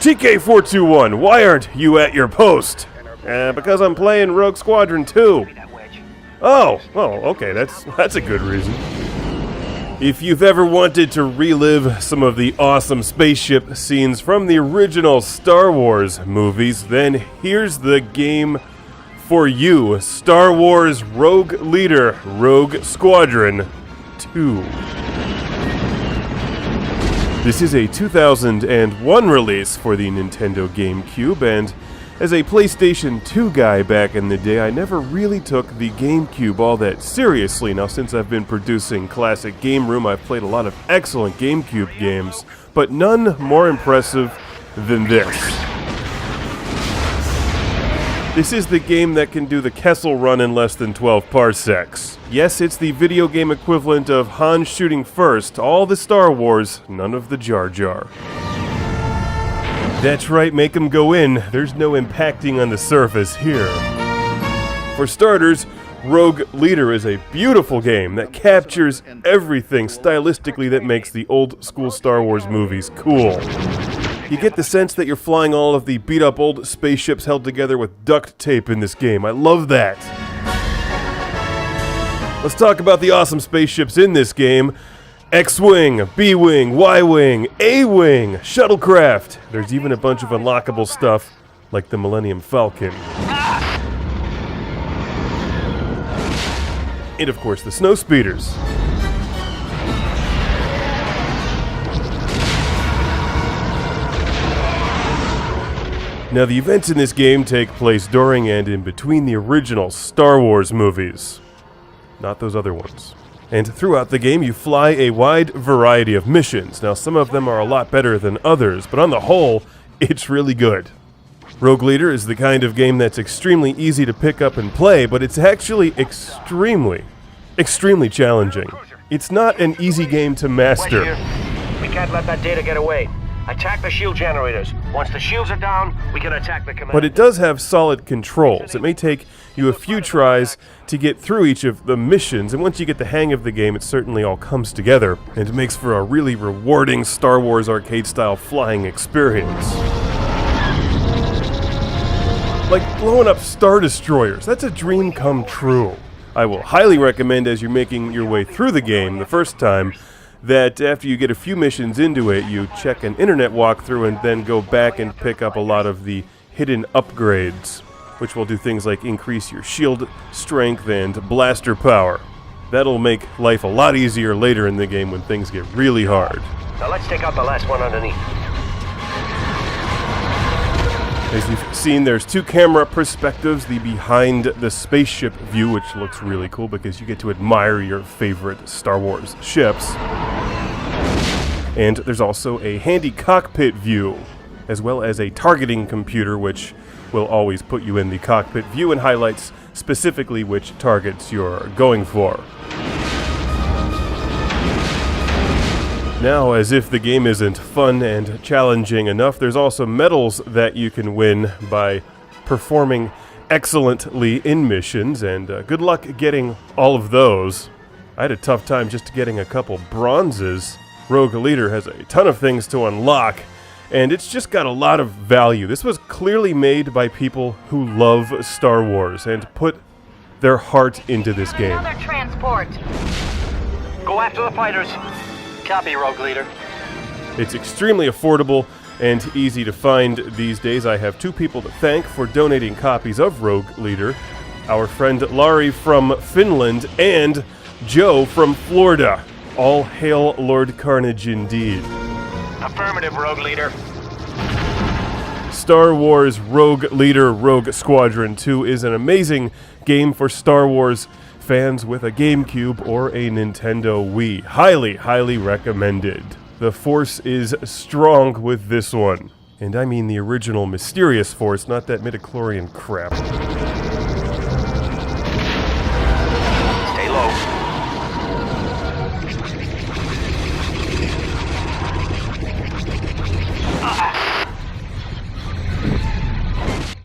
TK421, why aren't you at your post? Because I'm playing Rogue Squadron 2. Oh, well, okay, that's a good reason. If you've ever wanted to relive some of the awesome spaceship scenes from the original Star Wars movies, then here's the game for you. Star Wars Rogue Leader, Rogue Squadron 2. This is a 2001 release for the Nintendo GameCube, and as a PlayStation 2 guy back in the day, I never really took the GameCube all that seriously. Now, since I've been producing Classic Game Room, I've played a lot of excellent GameCube games, but none more impressive than this. This is the game that can do the Kessel Run in less than 12 parsecs. Yes, it's the video game equivalent of Han shooting first, all the Star Wars, none of the Jar Jar. That's right, make 'em go in. There's no impacting on the surface here. For starters, Rogue Leader is a beautiful game that captures everything stylistically that makes the old school Star Wars movies cool. You get the sense that you're flying all of the beat-up old spaceships held together with duct tape in this game. I love that. Let's talk about the awesome spaceships in this game. X-Wing, B-Wing, Y-Wing, A-Wing, Shuttlecraft. There's even a bunch of unlockable stuff, like the Millennium Falcon. And of course, the Snowspeeders. Now, the events in this game take place during and in between the original Star Wars movies. Not those other ones. And throughout the game, you fly a wide variety of missions. Now, some of them are a lot better than others, but on the whole, it's really good. Rogue Leader is the kind of game that's extremely easy to pick up and play, but it's actually extremely challenging. It's not an easy game to master. We can't let that data get away. Attack the shield generators. Once the shields are down, we can attack the command. But it does have solid controls. It may take you a few tries to get through each of the missions, and once you get the hang of the game, it certainly all comes together, and it makes for a really rewarding Star Wars arcade-style flying experience. Like blowing up Star Destroyers. That's a dream come true. I will highly recommend, as you're making your way through the game the first time, that after you get a few missions into it, you check an internet walkthrough and then go back and pick up a lot of the hidden upgrades, which will do things like increase your shield strength and blaster power. That'll make life a lot easier later in the game when things get really hard. Now let's take out the last one underneath. As you've seen, there's two camera perspectives, the behind the spaceship view, which looks really cool because you get to admire your favorite Star Wars ships. And there's also a handy cockpit view, as well as a targeting computer, which will always put you in the cockpit view and highlights specifically which targets you're going for. Now, as if the game isn't fun and challenging enough, there's also medals that you can win by performing excellently in missions, and good luck getting all of those. I had a tough time just getting a couple bronzes. Rogue Leader has a ton of things to unlock, and it's just got a lot of value. This was clearly made by people who love Star Wars and put their heart into this game. Another transport. Go after the fighters. Copy, Rogue Leader. It's extremely affordable and easy to find these days. I have two people to thank for donating copies of Rogue Leader. Our friend Laurie from Finland and Joe from Florida. All hail Lord Carnage indeed. Affirmative, Rogue Leader. Star Wars Rogue Leader Rogue Squadron 2 is an amazing game for Star Wars fans with a GameCube or a Nintendo Wii. Highly, highly recommended. The Force is strong with this one. And I mean the original mysterious Force, not that midichlorian crap.